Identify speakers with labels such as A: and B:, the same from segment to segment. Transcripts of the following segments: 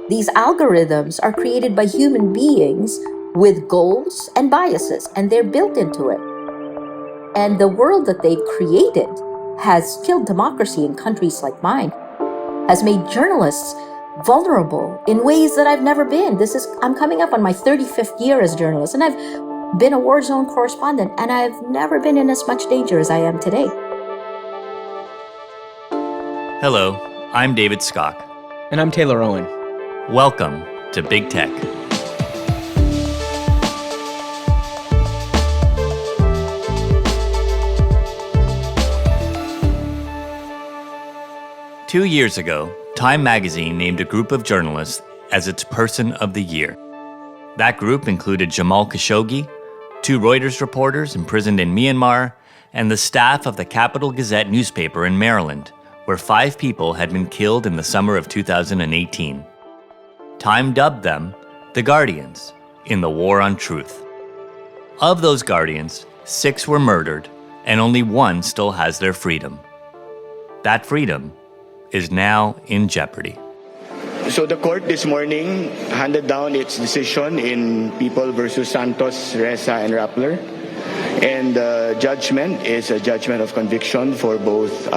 A: These algorithms are created by human beings with goals and biases, and they're built into it. And the world that they've created has killed democracy in countries like mine, has made journalists vulnerable in ways that I've never been. I'm coming up on my 35th year as a journalist, and I've been a war zone correspondent, and I've never been in as much danger as I am today.
B: Hello, I'm David Skok.
C: And I'm Taylor Owen.
B: Welcome to Big Tech. Two years ago, Time magazine named a group of journalists as its Person of the Year. That group included Jamal Khashoggi, 2 Reuters reporters imprisoned in Myanmar, and the staff of the Capital Gazette newspaper in Maryland, where 5 people had been killed in the summer of 2018. Time dubbed them the Guardians in the War on Truth. Of those Guardians, 6 were murdered, and only 1 still has their freedom. That freedom is now in jeopardy.
D: So the court this morning handed down its decision in People versus Santos, Ressa, and Rappler. And the judgment is a judgment of conviction for both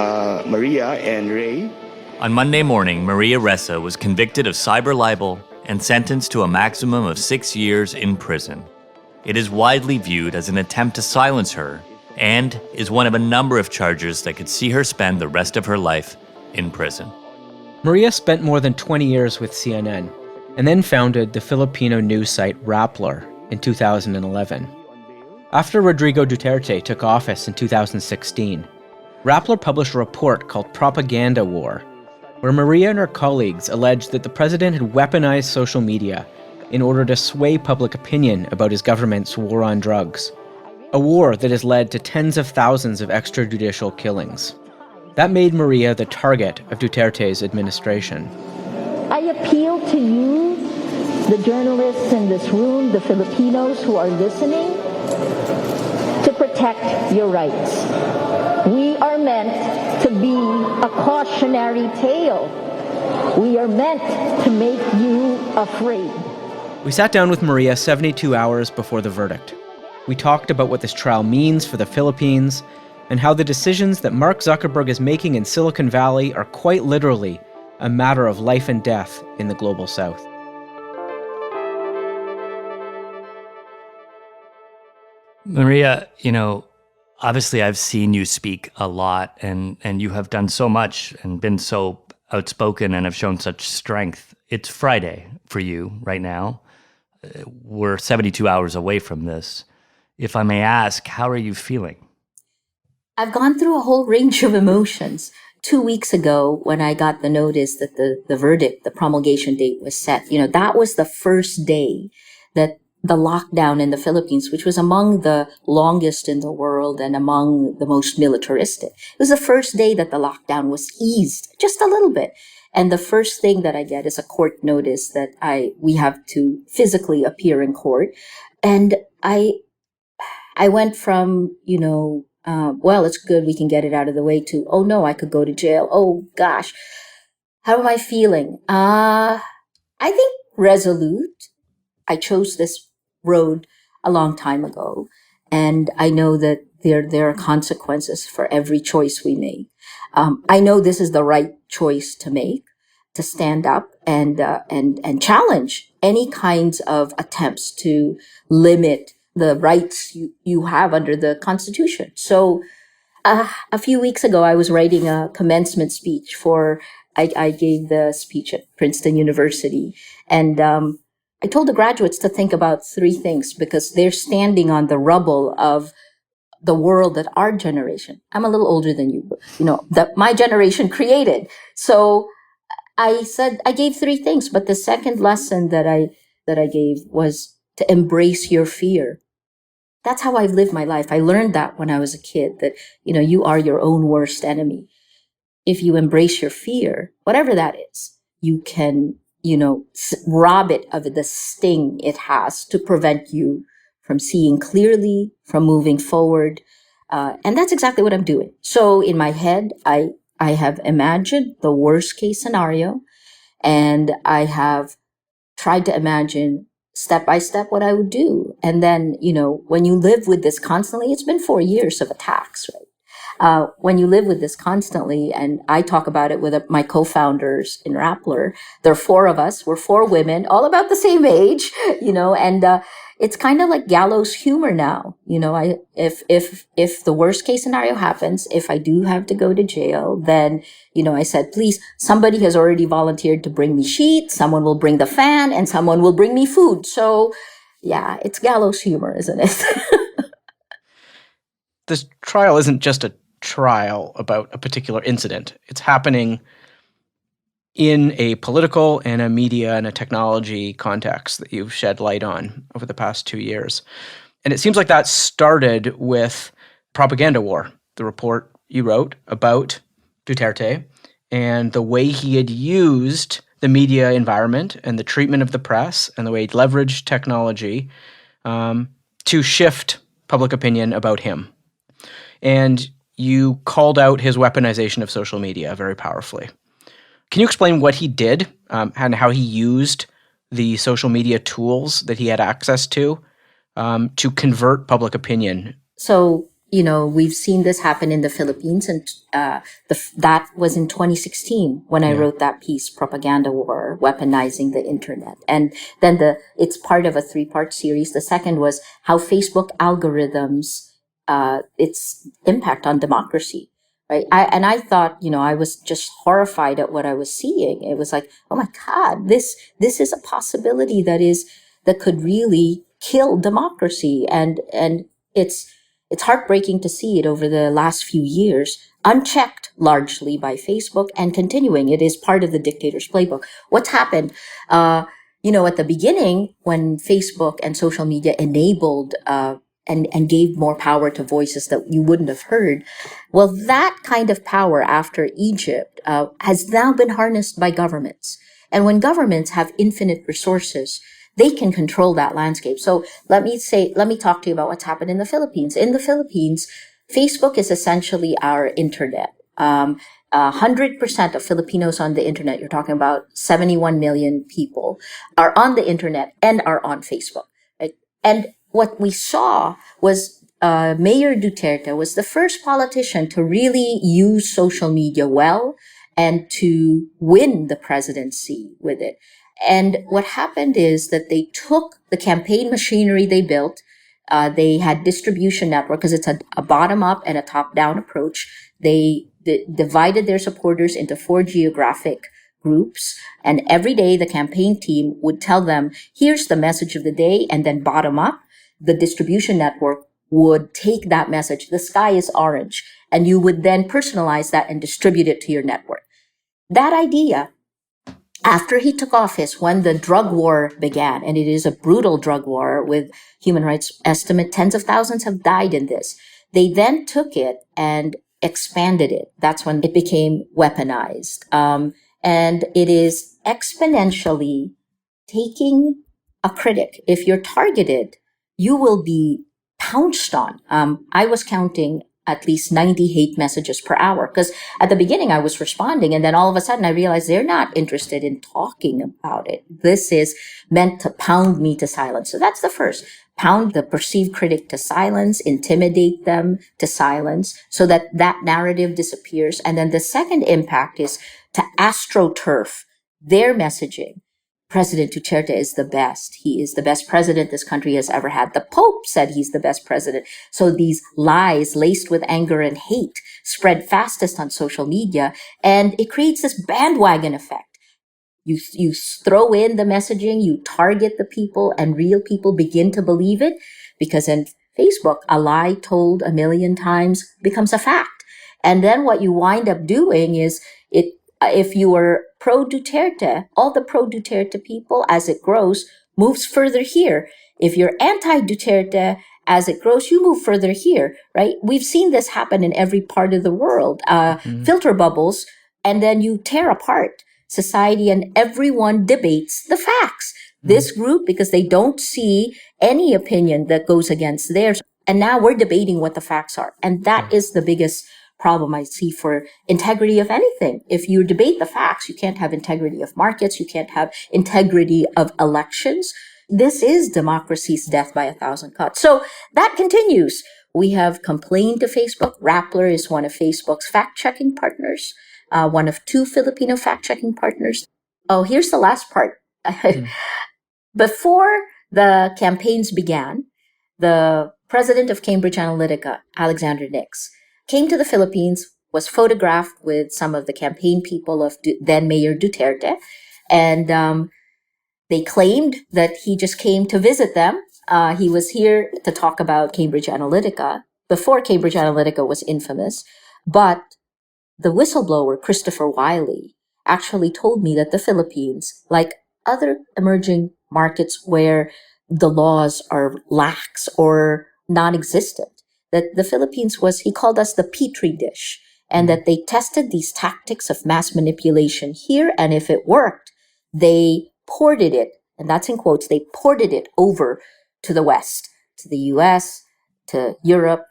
D: Maria and Ray.
B: On Monday morning, Maria Ressa was convicted of cyber-libel and sentenced to a maximum of 6 years in prison. It is widely viewed as an attempt to silence her and is one of a number of charges that could see her spend the rest of her life in prison.
C: Maria spent more than 20 years with CNN and then founded the Filipino news site Rappler in 2011. After Rodrigo Duterte took office in 2016, Rappler published a report called Propaganda War, where Maria and her colleagues alleged that the president had weaponized social media in order to sway public opinion about his government's war on drugs, a war that has led to tens of thousands of extrajudicial killings. That made Maria the target of Duterte's administration.
E: I appeal to you, the journalists in this room, the Filipinos who are listening, to protect your rights. We are meant to be a cautionary tale. We are meant to make you afraid.
C: We sat down with Maria 72 hours before the verdict. We talked about what this trial means for the Philippines and how the decisions that Mark Zuckerberg is making in Silicon Valley are quite literally a matter of life and death in the global south.
B: Maria, obviously I've seen you speak a lot and you have done so much and been so outspoken and have shown such strength. It's Friday for you right now. We're 72 hours away from this. If I may ask, how are you feeling?
A: I've gone through a whole range of emotions. 2 weeks ago, when I got the notice that the verdict, the promulgation date was set, that was the first day that the lockdown in the Philippines, which was among the longest in the world and among the most militaristic, it was the first day that the lockdown was eased just a little bit. And the first thing that I get is a court notice that we have to physically appear in court. And I went from, well, it's good, we can get it out of the way, to, oh no, I could go to jail. Oh gosh, how am I feeling? I think resolute. I chose this road a long time ago, and I know that there are consequences for every choice we make. I know this is the right choice to make, to stand up and challenge any kinds of attempts to limit the rights you have under the Constitution. So a few weeks ago, I was writing a commencement speech I gave the speech at Princeton University. And I told the graduates to think about 3 things because they're standing on the rubble of the world that our generation, I'm a little older than you, but, that my generation created. So I said, I gave 3 things, but the second lesson that I gave was to embrace your fear. That's how I've lived my life. I learned that when I was a kid, that, you are your own worst enemy. If you embrace your fear, whatever that is, you can, rob it of the sting it has to prevent you from seeing clearly, from moving forward. And that's exactly what I'm doing. So in my head, I have imagined the worst case scenario. And I have tried to imagine step by step what I would do. And then, when you live with this constantly, it's been 4 years of attacks, right? When you live with this constantly, and I talk about it with my co-founders in Rappler, there are four of us, we're four women, all about the same age, and it's kind of like gallows humor now. If the worst case scenario happens, if I do have to go to jail, then, I said, please, somebody has already volunteered to bring me sheets, someone will bring the fan, and someone will bring me food. So yeah, it's gallows humor, isn't it?
C: This trial isn't just a trial about a particular incident. It's happening in a political and a media and a technology context that you've shed light on over the past 2 years. And it seems like that started with propaganda war, the report you wrote about Duterte and the way he had used the media environment and the treatment of the press and the way he'd leveraged technology to shift public opinion about him. And you called out his weaponization of social media very powerfully. Can you explain what he did and how he used the social media tools that he had access to convert public opinion?
A: So, we've seen this happen in the Philippines, and that was in 2016 when I wrote that piece, Propaganda War, Weaponizing the Internet. And then it's part of a 3-part series. The second was how Facebook algorithms, its impact on democracy. Right. I thought, I was just horrified at what I was seeing. It was like, oh my God, this is a possibility that could really kill democracy. And it's heartbreaking to see it over the last few years, unchecked largely by Facebook and continuing. It is part of the dictator's playbook. What's happened, at the beginning when Facebook and social media enabled, and gave more power to voices that you wouldn't have heard. Well, that kind of power after Egypt has now been harnessed by governments. And when governments have infinite resources, they can control that landscape. So let me talk to you about what's happened in the Philippines. In the Philippines, Facebook is essentially our internet. 100% of Filipinos on the internet, you're talking about 71 million people, are on the internet and are on Facebook. Right? And what we saw was Mayor Duterte was the first politician to really use social media well and to win the presidency with it. And what happened is that they took the campaign machinery they built. They had distribution network because it's a bottom-up and a top-down approach. They divided their supporters into 4 geographic groups. And every day the campaign team would tell them, here's the message of the day, and then bottom up, the distribution network would take that message, the sky is orange, and you would then personalize that and distribute it to your network. That idea, after he took office, when the drug war began, and it is a brutal drug war with human rights estimate, tens of thousands have died in this. They then took it and expanded it. That's when it became weaponized. And it is exponentially taking a critic. If you're targeted, you will be pounced on. I was counting at least 90 hate messages per hour because at the beginning I was responding, and then all of a sudden I realized they're not interested in talking about it. This is meant to pound me to silence. So that's the first. Pound the perceived critic to silence, intimidate them to silence so that that narrative disappears. And then the second impact is to astroturf their messaging. President Duterte is the best. He is the best president this country has ever had. The Pope said he's the best president. So these lies laced with anger and hate spread fastest on social media, and it creates this bandwagon effect. You throw in the messaging, you target the people, and real people begin to believe it because in Facebook, a lie told 1 million times becomes a fact. And then what you wind up doing is if you are pro-Duterte, all the pro-Duterte people, as it grows, moves further here. If you're anti-Duterte, as it grows, you move further here, right? We've seen this happen in every part of the world. Filter bubbles, and then you tear apart society and everyone debates the facts. This group, because they don't see any opinion that goes against theirs. And now we're debating what the facts are. And that is the biggest problem I see for integrity of anything. If you debate the facts, you can't have integrity of markets, you can't have integrity of elections. This is democracy's death by 1,000 cuts. So that continues. We have complained to Facebook. Rappler is one of Facebook's fact-checking partners, one of 2 Filipino fact-checking partners. Oh, here's the last part. Before the campaigns began, the president of Cambridge Analytica, Alexander Nix, came to the Philippines, was photographed with some of the campaign people of then Mayor Duterte, and they claimed that he just came to visit them. He was here to talk about Cambridge Analytica before Cambridge Analytica was infamous, but the whistleblower, Christopher Wiley, actually told me that the Philippines, like other emerging markets where the laws are lax or non-existent, that the Philippines was, he called us the petri dish, and that they tested these tactics of mass manipulation here, and if it worked, they ported it, and that's in quotes, they ported it over to the West, to the US, to Europe,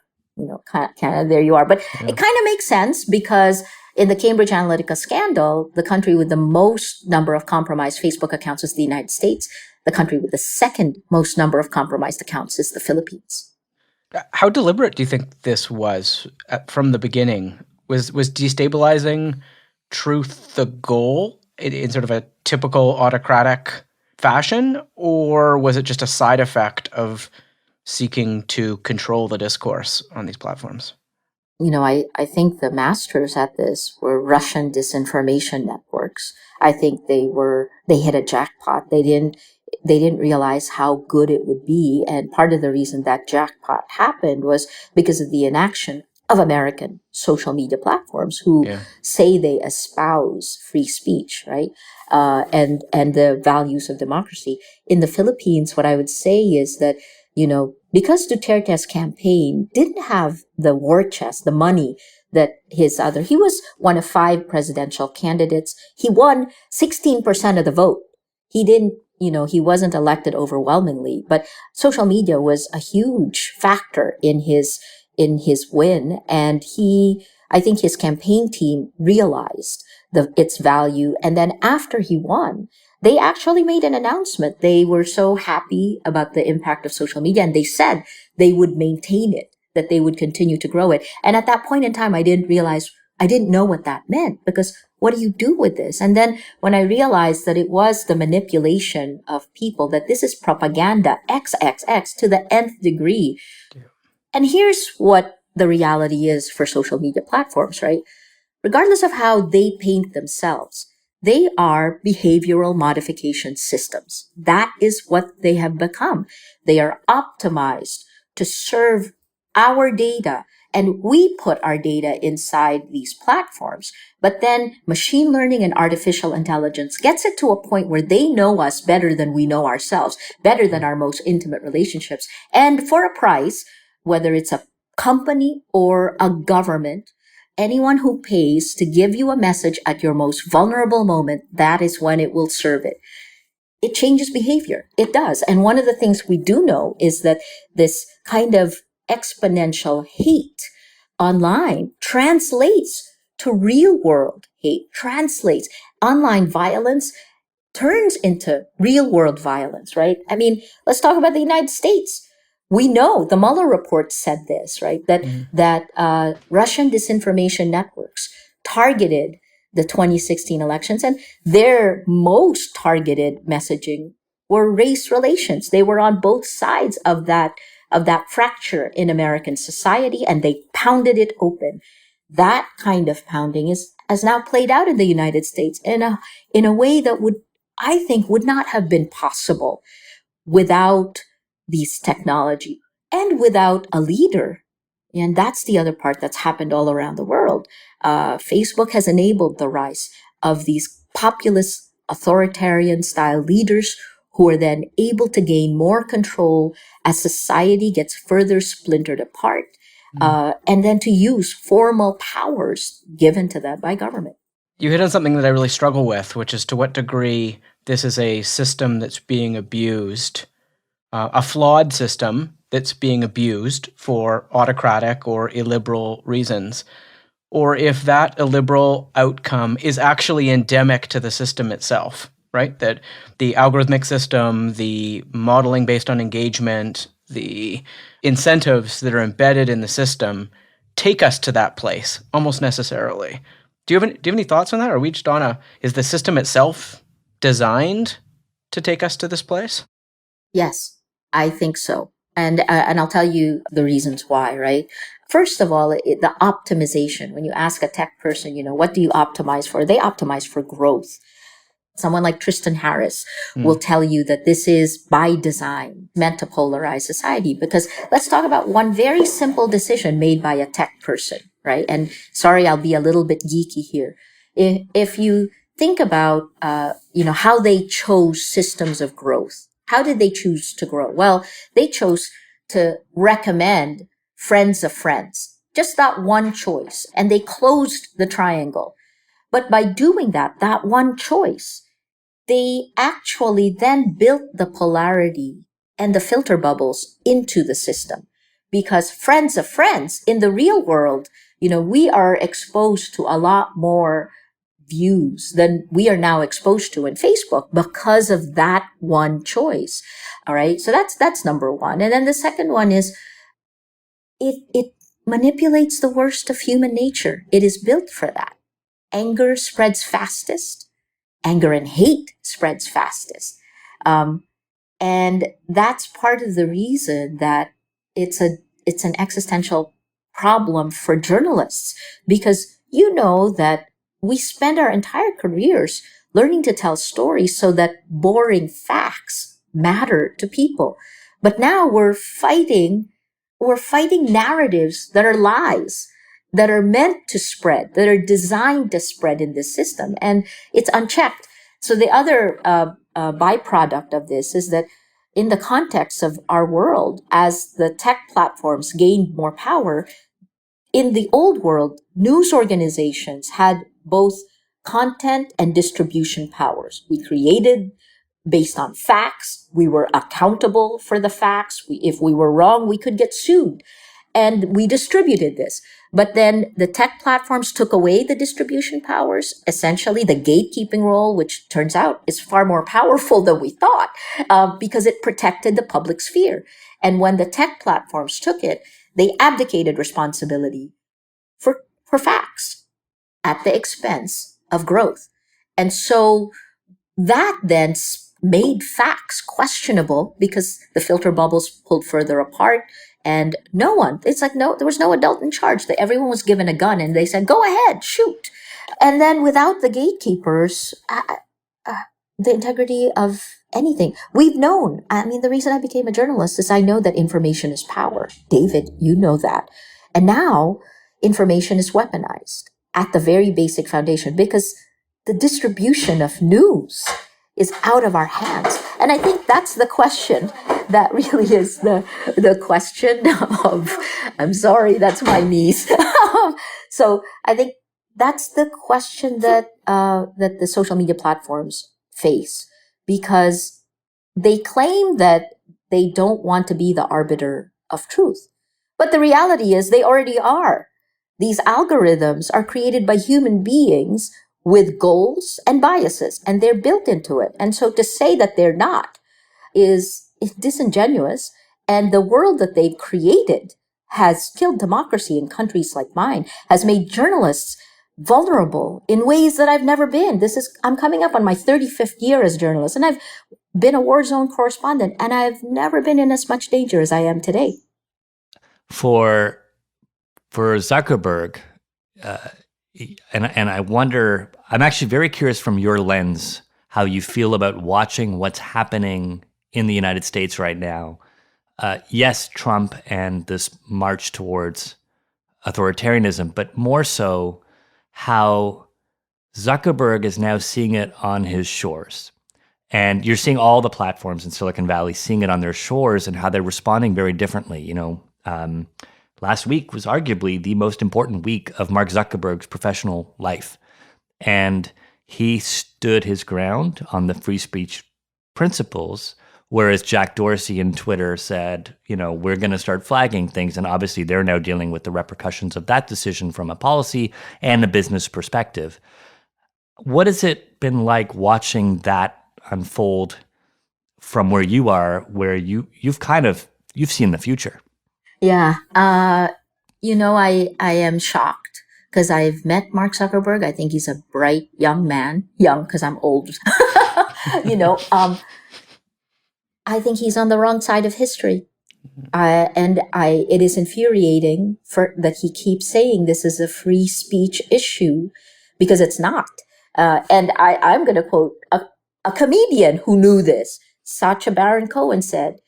A: Canada, there you are. But it kind of makes sense because in the Cambridge Analytica scandal, the country with the most number of compromised Facebook accounts is the United States. The country with the second most number of compromised accounts is the Philippines.
C: How deliberate do you think this was from the beginning? Was destabilizing truth the goal in sort of a typical autocratic fashion, or was it just a side effect of seeking to control the discourse on these platforms?
A: I think the masters at this were Russian disinformation networks. I think they hit a jackpot. They didn't realize how good it would be. And part of the reason that jackpot happened was because of the inaction of American social media platforms who say they espouse free speech, right? And the values of democracy. In the Philippines, what I would say is that, because Duterte's campaign didn't have the war chest, the money that he was one of 5 presidential candidates. He won 16% of the vote. He didn't, he wasn't elected overwhelmingly, but social media was a huge factor in his win. And I think his campaign team realized its value. And then after he won, they actually made an announcement. They were so happy about the impact of social media, and they said they would maintain it, that they would continue to grow it. And at that point in time, I didn't know what that meant, because what do you do with this? And then when I realized that it was the manipulation of people, that this is propaganda XXX to the nth degree. Yeah. And here's what the reality is for social media platforms, right? Regardless of how they paint themselves, they are behavioral modification systems. That is what they have become. They are optimized to serve our data, and we put our data inside these platforms. But then machine learning and artificial intelligence gets it to a point where they know us better than we know ourselves, better than our most intimate relationships. And for a price, whether it's a company or a government, anyone who pays to give you a message at your most vulnerable moment, that is when it will serve it. It changes behavior. It does. And one of the things we do know is that this kind of exponential hate online translates to real world hate, translates online violence, turns into real world violence, right? I mean, let's talk about the United States. We know the Mueller report said this, right? That Russian disinformation networks targeted the 2016 elections, and their most targeted messaging were race relations. They were on both sides of that fracture in American society, and they pounded it open. That kind of pounding has now played out in the United States in a way that I think would not have been possible without these technology and without a leader. And that's the other part that's happened all around the world. Facebook has enabled the rise of these populist authoritarian style leaders who are then able to gain more control as society gets further splintered apart, and then to use formal powers given to them by government.
C: You hit on something that I really struggle with, which is to what degree this is a system that's being abused, a flawed system that's being abused for autocratic or illiberal reasons, or if that illiberal outcome is actually endemic to the system itself, right? That the algorithmic system, the modeling based on engagement, the incentives that are embedded in the system take us to that place almost necessarily. Do you have any thoughts on that? Are we just is the system itself designed to take us to this place?
A: Yes, I think so. And I'll tell you the reasons why, right? First of all, the optimization. When you ask a tech person, what do you optimize for? They optimize for growth. Someone like Tristan Harris will tell you that this is by design meant to polarize society. Because let's talk about one very simple decision made by a tech person, right? And sorry, I'll be a little bit geeky here. If you think about, how they chose systems of growth, how did they choose to grow? Well, they chose to recommend friends of friends, just that one choice. And they closed the triangle. But by doing that one choice, they actually then built the polarity and the filter bubbles into the system. Because friends of friends in the real world, we are exposed to a lot more views than we are now exposed to in Facebook because of that one choice. All right. So that's number one. And then the second one is it manipulates the worst of human nature. It is built for that. Anger spreads fastest. Anger and hate spreads fastest. And that's part of the reason that it's an existential problem for journalists, because that we spend our entire careers learning to tell stories so that boring facts matter to people. But now we're fighting narratives that are lies, that are meant to spread, that are designed to spread in this system, and it's unchecked. So the other byproduct of this is that in the context of our world, as the tech platforms gained more power, in the old world, news organizations had both content and distribution powers. We created based on facts. We were accountable for the facts. If we were wrong, we could get sued. And we distributed this. But then the tech platforms took away the distribution powers, essentially the gatekeeping role, which turns out is far more powerful than we thought, because it protected the public sphere. And when the tech platforms took it, they abdicated responsibility for facts at the expense of growth. And so that then made facts questionable because the filter bubbles pulled further apart, and there was no adult in charge. Everyone was given a gun and they said, go ahead, shoot. And then without the gatekeepers, the integrity of anything. We've known, the reason I became a journalist is I know that information is power. David, you know that. And now information is weaponized at the very basic foundation because the distribution of news is out of our hands. And I think that's the question. That really is the question of, I'm sorry, that's my niece. So I think that's the question that the social media platforms face, because they claim that they don't want to be the arbiter of truth. But the reality is they already are. These algorithms are created by human beings with goals and biases, and they're built into it. And so to say that they're not is disingenuous. And the world that they've created has killed democracy in countries like mine, has made journalists vulnerable in ways that I've never been. I'm coming up on my 35th year as a journalist, and I've been a war zone correspondent, and I've never been in as much danger as I am today.
B: For Zuckerberg, and I wonder, I'm actually very curious from your lens how you feel about watching what's happening in the United States right now. Yes, Trump and this march towards authoritarianism, but more so how Zuckerberg is now seeing it on his shores. And you're seeing all the platforms in Silicon Valley seeing it on their shores and how they're responding very differently. Last week was arguably the most important week of Mark Zuckerberg's professional life. And he stood his ground on the free speech principles Whereas Jack Dorsey and Twitter said, we're going to start flagging things. And obviously they're now dealing with the repercussions of that decision from a policy and a business perspective. What has it been like watching that unfold from where you are, where you've seen the future?
A: Yeah. I am shocked because I've met Mark Zuckerberg. I think he's a bright young man, young because I'm old. I think he's on the wrong side of history. It is infuriating that he keeps saying this is a free speech issue because it's not. I'm going to quote a comedian who knew this. Sacha Baron Cohen said,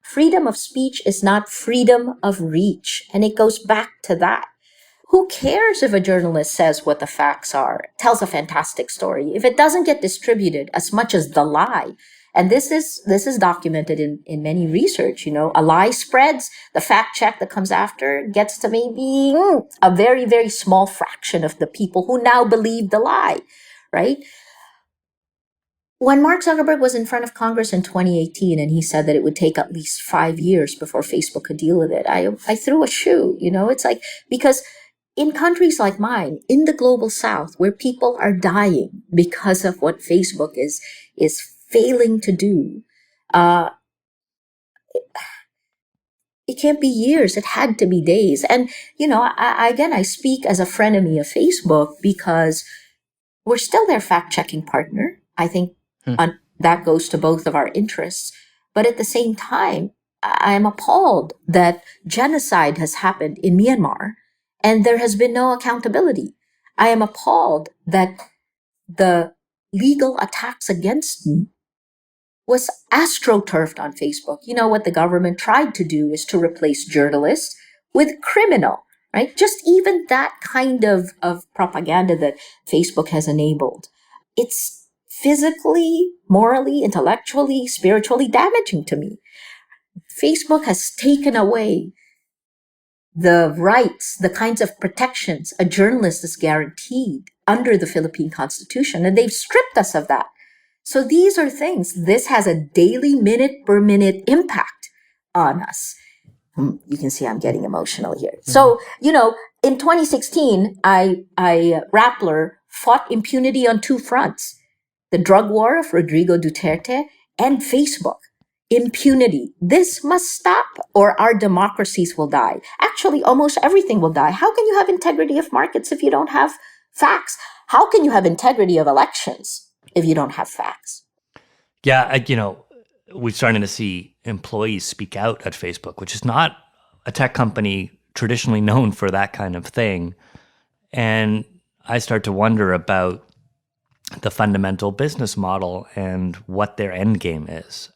A: "Freedom of speech is not freedom of reach." And it goes back to that. Who cares if a journalist says what the facts are, tells a fantastic story, if it doesn't get distributed as much as the lie? And this is documented in many research. A lie spreads, the fact check that comes after gets to maybe a very, very small fraction of the people who now believe the lie, right? When Mark Zuckerberg was in front of Congress in 2018 and he said that it would take at least 5 years before Facebook could deal with it, I threw a shoe. It's like, because in countries like mine, in the global south, where people are dying because of what Facebook is failing to do, it can't be years. It had to be days. And, I speak as a frenemy of Facebook because we're still their fact-checking partner. I think that goes to both of our interests. But at the same time, I'm appalled that genocide has happened in Myanmar and there has been no accountability. I am appalled that the legal attacks against me was astroturfed on Facebook. What the government tried to do is to replace journalists with criminal, right? Just even that kind of propaganda that Facebook has enabled. It's physically, morally, intellectually, spiritually damaging to me. Facebook has taken away the rights, the kinds of protections a journalist is guaranteed under the Philippine Constitution, and they've stripped us of that. So these are things, this has a daily, minute per minute impact on us. You can see I'm getting emotional here. Mm-hmm. So, in 2016, Rappler fought impunity on two fronts: the drug war of Rodrigo Duterte and Facebook. Impunity. This must stop or our democracies will die. Actually, almost everything will die. How can you have integrity of markets if you don't have facts? How can you have integrity of elections if you don't have facts?
B: Yeah, we're starting to see employees speak out at Facebook, which is not a tech company traditionally known for that kind of thing. And I start to wonder about the fundamental business model and what their end game is.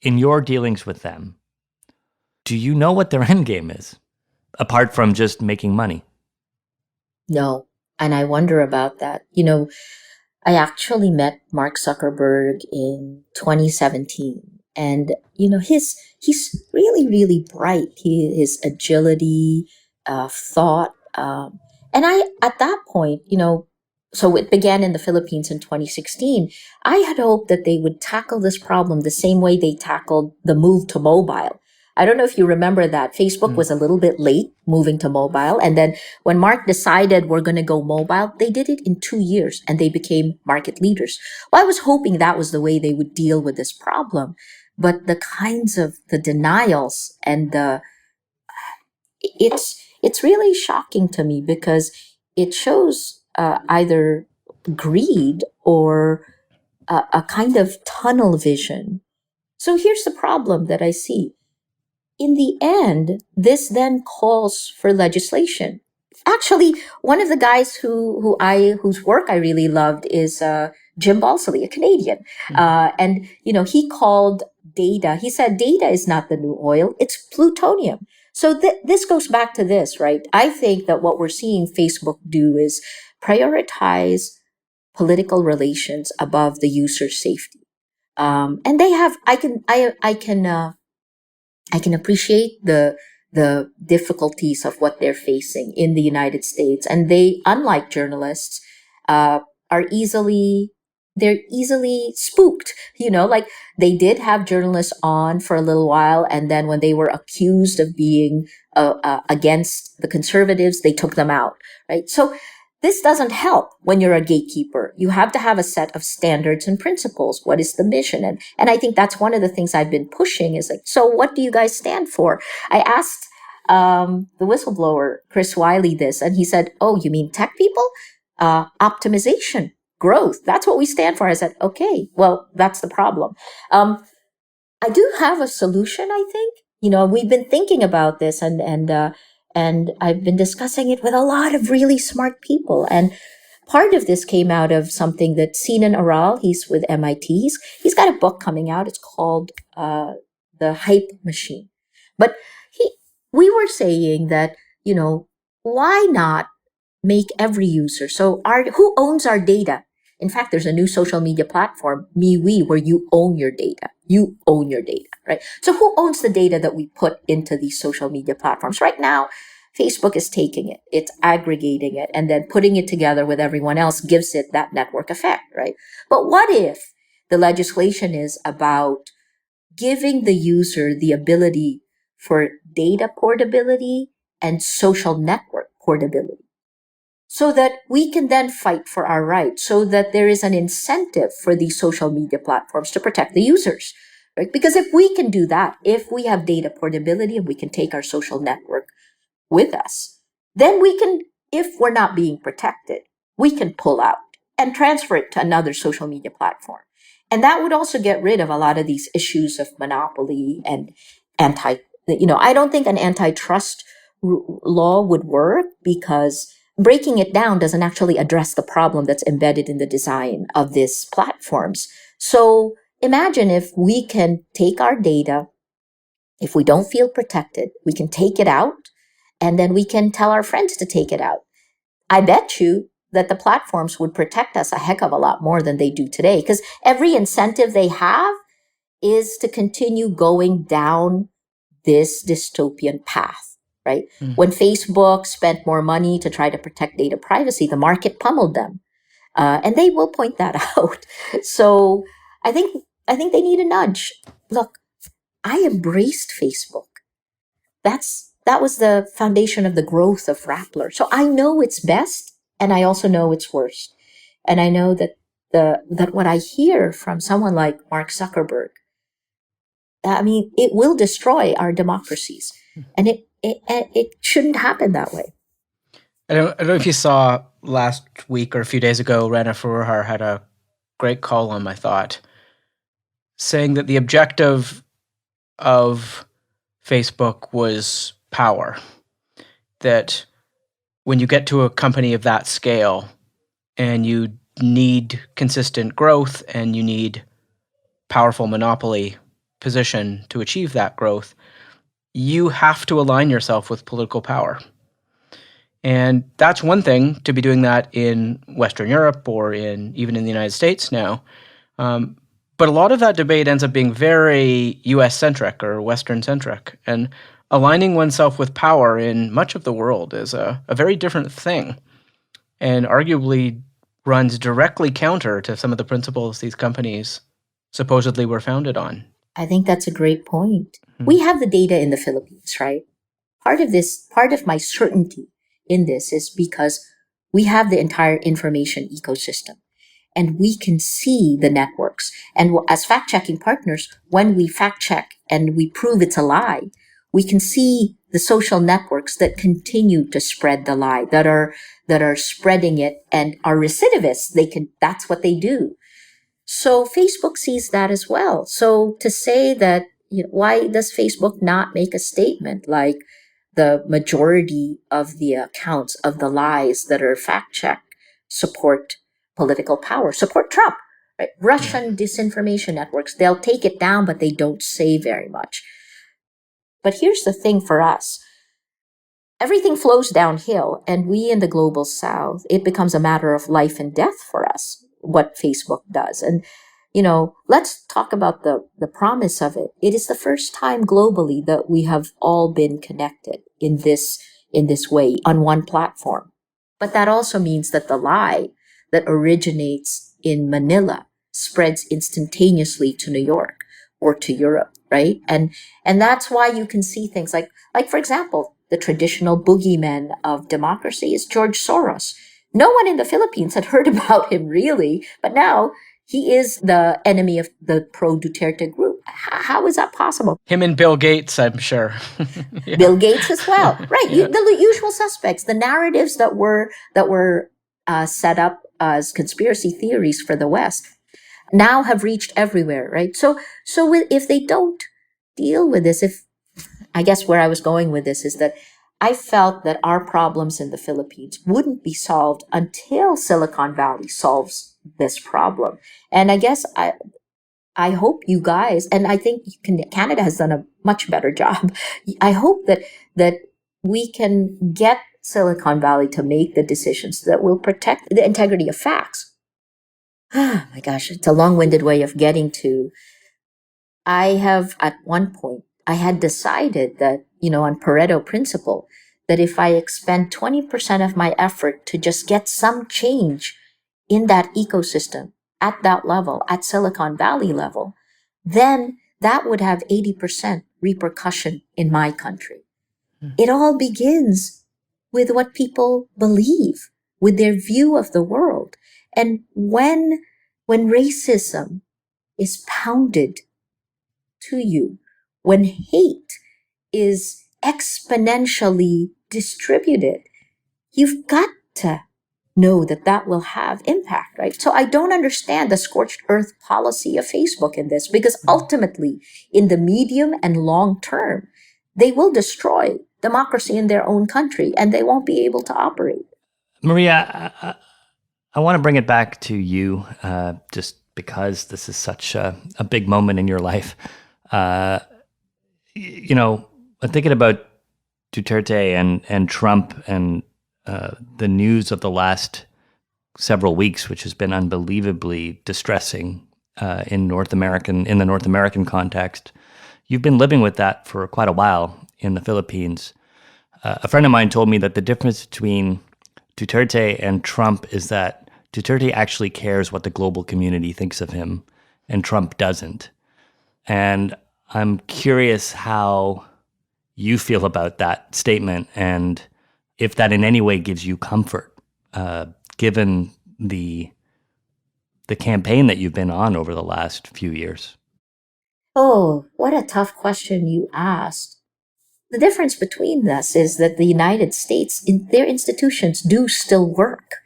B: In your dealings with them, do you know what their end game is, apart from just making money?
A: No, and I wonder about that. I actually met Mark Zuckerberg in 2017, and he's really, really bright. His agility, thought, and I at that point, so it began in the Philippines in 2016. I had hoped that they would tackle this problem the same way they tackled the move to mobile. I don't know if you remember that Facebook was a little bit late moving to mobile. And then when Mark decided we're going to go mobile, they did it in 2 years and they became market leaders. Well, I was hoping that was the way they would deal with this problem. But the kinds of the denials and it's really shocking to me because it shows either greed or a kind of tunnel vision. So here's the problem that I see. In the end, this then calls for legislation. Actually, one of the guys whose work I really loved is Jim Balsillie, a Canadian, and he called data. He said data is not the new oil; it's plutonium. So this goes back to this, right? I think that what we're seeing Facebook do is prioritize political relations above the user safety, and they have. I can appreciate the difficulties of what they're facing in the United States, and they, unlike journalists, are easily they're easily spooked. Like they did have journalists on for a little while, and then when they were accused of being against the conservatives, they took them out, right? So this doesn't help when you're a gatekeeper. You have to have a set of standards and principles. What is the mission? And I think that's one of the things I've been pushing is like, so what do you guys stand for? I asked the whistleblower, Chris Wiley, this, and he said, oh, you mean tech people? Optimization, growth. That's what we stand for. I said, okay, well, that's the problem. I do have a solution, I think. We've been thinking about this and I've been discussing it with a lot of really smart people. And part of this came out of something that Sinan Aral, he's with MIT, he's got a book coming out. It's called The Hype Machine. But we were saying that, why not make every user? So who owns our data? In fact, there's a new social media platform, MeWe, where you own your data. You own your data, right? So who owns the data that we put into these social media platforms? Right now, Facebook is taking it, it's aggregating it, and then putting it together with everyone else gives it that network effect, right? But what if the legislation is about giving the user the ability for data portability and social network portability, so that we can then fight for our rights, so that there is an incentive for these social media platforms to protect the users, right? Because if we can do that, if we have data portability and we can take our social network with us, then we can, if we're not being protected, we can pull out and transfer it to another social media platform. And that would also get rid of a lot of these issues of monopoly and I don't think an antitrust law would work, because breaking it down doesn't actually address the problem that's embedded in the design of these platforms. So imagine if we can take our data, if we don't feel protected, we can take it out, and then we can tell our friends to take it out. I bet you that the platforms would protect us a heck of a lot more than they do today, because every incentive they have is to continue going down this dystopian path, right? When Facebook spent more money to try to protect data privacy, the market pummeled them. And they will point that out. So I think they need a nudge. Look, I embraced Facebook. That was the foundation of the growth of Rappler. So I know it's best, and I also know it's worst. And I know that that what I hear from someone like Mark Zuckerberg, I mean, it will destroy our democracies, and it shouldn't happen that way.
C: I don't know if you saw last week or a few days ago, Rana Forhar had a great column, I thought, saying that the objective of Facebook was power. That when you get to a company of that scale and you need consistent growth and you need powerful monopoly position to achieve that growth, you have to align yourself with political power. And that's one thing to be doing that in Western Europe or even in the United States now. But a lot of that debate ends up being very US-centric or Western-centric. And aligning oneself with power in much of the world is a very different thing, and arguably runs directly counter to some of the principles these companies supposedly were founded on.
A: I think that's a great point. We have the data in the Philippines, right? Part of my certainty in this is because we have the entire information ecosystem, and we can see the networks. And as fact-checking partners, when we fact-check and we prove it's a lie, we can see the social networks that continue to spread the lie, that are spreading it and are recidivists. That's what they do. So Facebook sees that as well. So to say that, why does Facebook not make a statement like the majority of the accounts of the lies that are fact-checked support political power, support Trump, right? Russian disinformation networks, they'll take it down, but they don't say very much. But here's the thing for us. Everything flows downhill, and we in the global south, it becomes a matter of life and death for us, what Facebook does. And, let's talk about the promise of it. It is the first time globally that we have all been connected in this way on one platform. But that also means that the lie that originates in Manila spreads instantaneously to New York or to Europe, right? And that's why you can see things like for example, the traditional boogeyman of democracy is George Soros. No one in the Philippines had heard about him really, but now he is the enemy of the pro-Duterte group. How is that possible?
C: Him and Bill Gates, I'm sure. Yeah.
A: Bill Gates as well, right?
C: Yeah.
A: The usual suspects, the narratives that were set up as conspiracy theories for the West, now have reached everywhere, right? If they don't deal with this, if I guess where I was going with this is that I felt that our problems in the Philippines wouldn't be solved until Silicon Valley solves this problem. And I guess I hope you guys, and I think Canada has done a much better job. I hope that we can get Silicon Valley to make the decisions that will protect the integrity of facts. Ah, my gosh, it's a long-winded way of getting to. I have, at one point, I had decided that, on Pareto principle, that if I expend 20% of my effort to just get some change in that ecosystem at that level, at Silicon Valley level, then that would have 80% repercussion in my country. It all begins with what people believe, with their view of the world. And when racism is pounded to you, when hate is exponentially distributed, you've got to know that will have impact, right? So I don't understand the scorched earth policy of Facebook in this, because ultimately, in the medium and long term, they will destroy democracy in their own country and they won't be able to operate.
B: Maria, I want to bring it back to you, just because this is such a big moment in your life. I'm thinking about Duterte and Trump and the news of the last several weeks, which has been unbelievably distressing in the North American context. You've been living with that for quite a while in the Philippines. A friend of mine told me that the difference between Duterte and Trump is that Duterte actually cares what the global community thinks of him, and Trump doesn't. And I'm curious how you feel about that statement, and if that in any way gives you comfort, given the campaign that you've been on over the last few years.
A: Oh, what a tough question you asked. The difference between us is that the United States, their institutions do still work.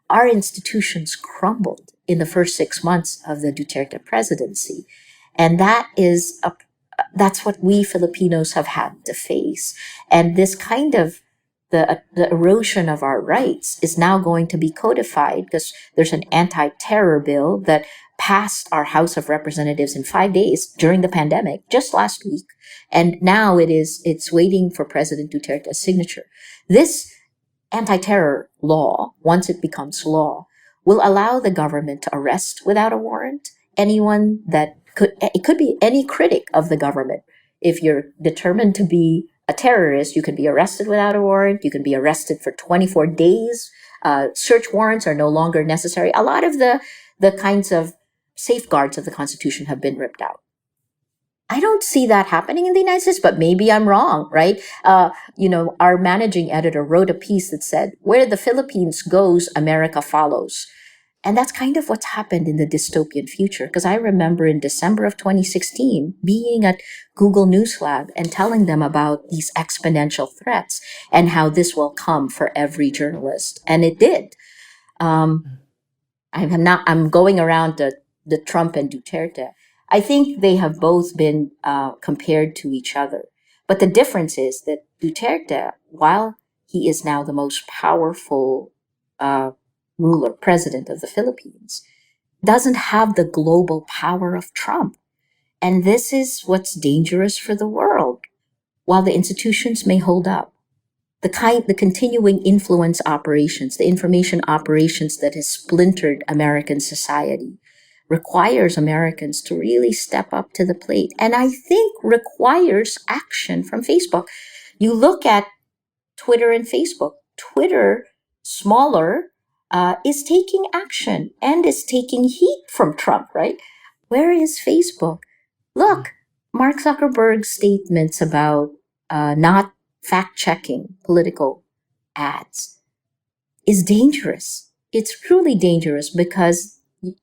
A: Our institutions crumbled in the first 6 months of the Duterte presidency. And that's what we Filipinos have had to face. And this kind of the erosion of our rights is now going to be codified, because there's an anti-terror bill that passed our House of Representatives in 5 days during the pandemic, just last week. And now it's waiting for President Duterte's signature. This anti-terror law, once it becomes law, will allow the government to arrest without a warrant anyone it could be any critic of the government. If you're determined to be a terrorist, you can be arrested without a warrant. You can be arrested for 24 days. Search warrants are no longer necessary. A lot of the kinds of safeguards of the Constitution have been ripped out. I don't see that happening in the United States, but maybe I'm wrong, right? Our managing editor wrote a piece that said, "Where the Philippines goes, America follows." And that's kind of what's happened in the dystopian future. Because I remember in December of 2016 being at Google News Lab and telling them about these exponential threats and how this will come for every journalist. And it did. I'm going around the Trump and Duterte. I think they have both been compared to each other. But the difference is that Duterte, while he is now the most powerful president of the Philippines, doesn't have the global power of Trump. And this is what's dangerous for the world. While the institutions may hold up, the continuing influence operations, the information operations that has splintered American society, requires Americans to really step up to the plate. And I think requires action from Facebook. You look at Twitter and Facebook. Twitter, smaller, is taking action and is taking heat from Trump, right? Where is Facebook? Look, Mark Zuckerberg's statements about not fact-checking political ads is dangerous. It's truly dangerous because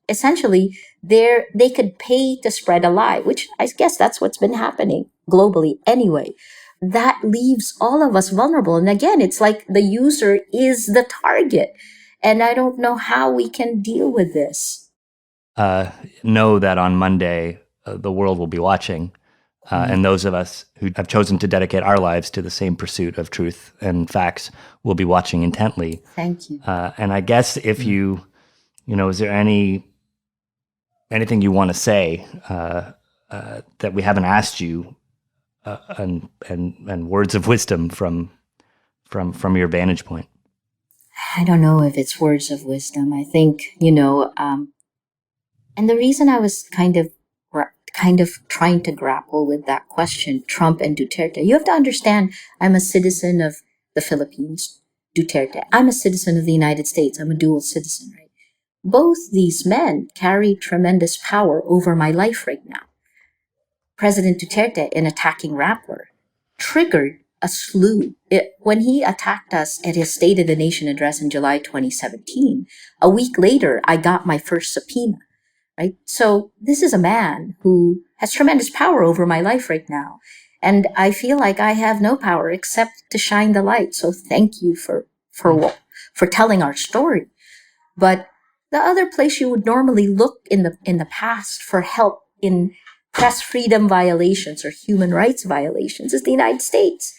A: essentially they could pay to spread a lie, which I guess that's what's been happening globally anyway. That leaves all of us vulnerable. And again, it's like the user is the target. And I don't know how we can deal with this.
B: Know that on Monday, the world will be watching. And those of us who have chosen to dedicate our lives to the same pursuit of truth and facts will be watching intently.
A: Thank you.
B: And I guess if you know, is there anything you want to say that we haven't asked you, and words of wisdom from your vantage point?
A: I don't know if it's words of wisdom. I think, and the reason I was kind of trying to grapple with that question, Trump and Duterte, you have to understand, I'm a citizen of the Philippines, Duterte. I'm a citizen of the United States. I'm a dual citizen, right? Both these men carry tremendous power over my life right now. President Duterte, in attacking Rappler, triggered a slew. When he attacked us at his State of the Nation address in July 2017, a week later, I got my first subpoena. Right? So this is a man who has tremendous power over my life right now. And I feel like I have no power except to shine the light. So thank you for telling our story. But the other place you would normally look in the past for help in press freedom violations or human rights violations is the United States.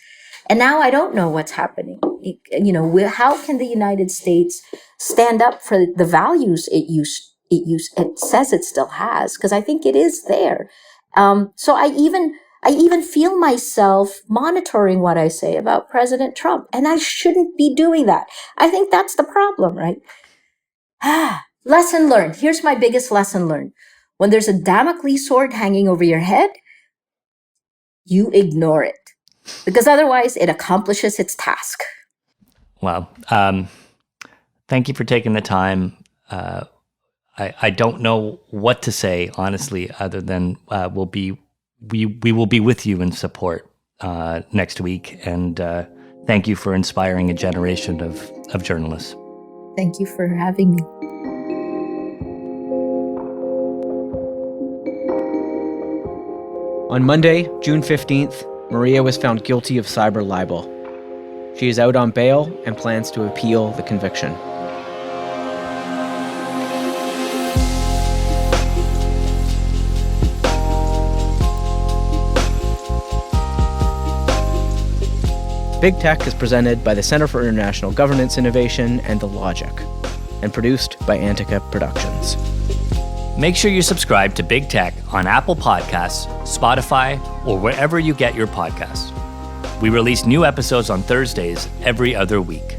A: And now I don't know what's happening. How can the United States stand up for the values it says it still has, because I think it is there. So I even feel myself monitoring what I say about President Trump, and I shouldn't be doing that. I think that's the problem, right? Lesson learned. Here's my biggest lesson learned. When there's a Damocles sword hanging over your head, you ignore it, because otherwise it accomplishes its task.
B: Wow. Thank you for taking the time. I don't know what to say, honestly, other than we will be with you in support next week. And thank you for inspiring a generation of journalists.
A: Thank you for having me.
C: On Monday, June 15th, Maria was found guilty of cyber-libel. She is out on bail and plans to appeal the conviction. Big Tech is presented by the Center for International Governance Innovation and The Logic, and produced by Antica Productions.
B: Make sure you subscribe to Big Tech on Apple Podcasts, Spotify, or wherever you get your podcasts. We release new episodes on Thursdays every other week.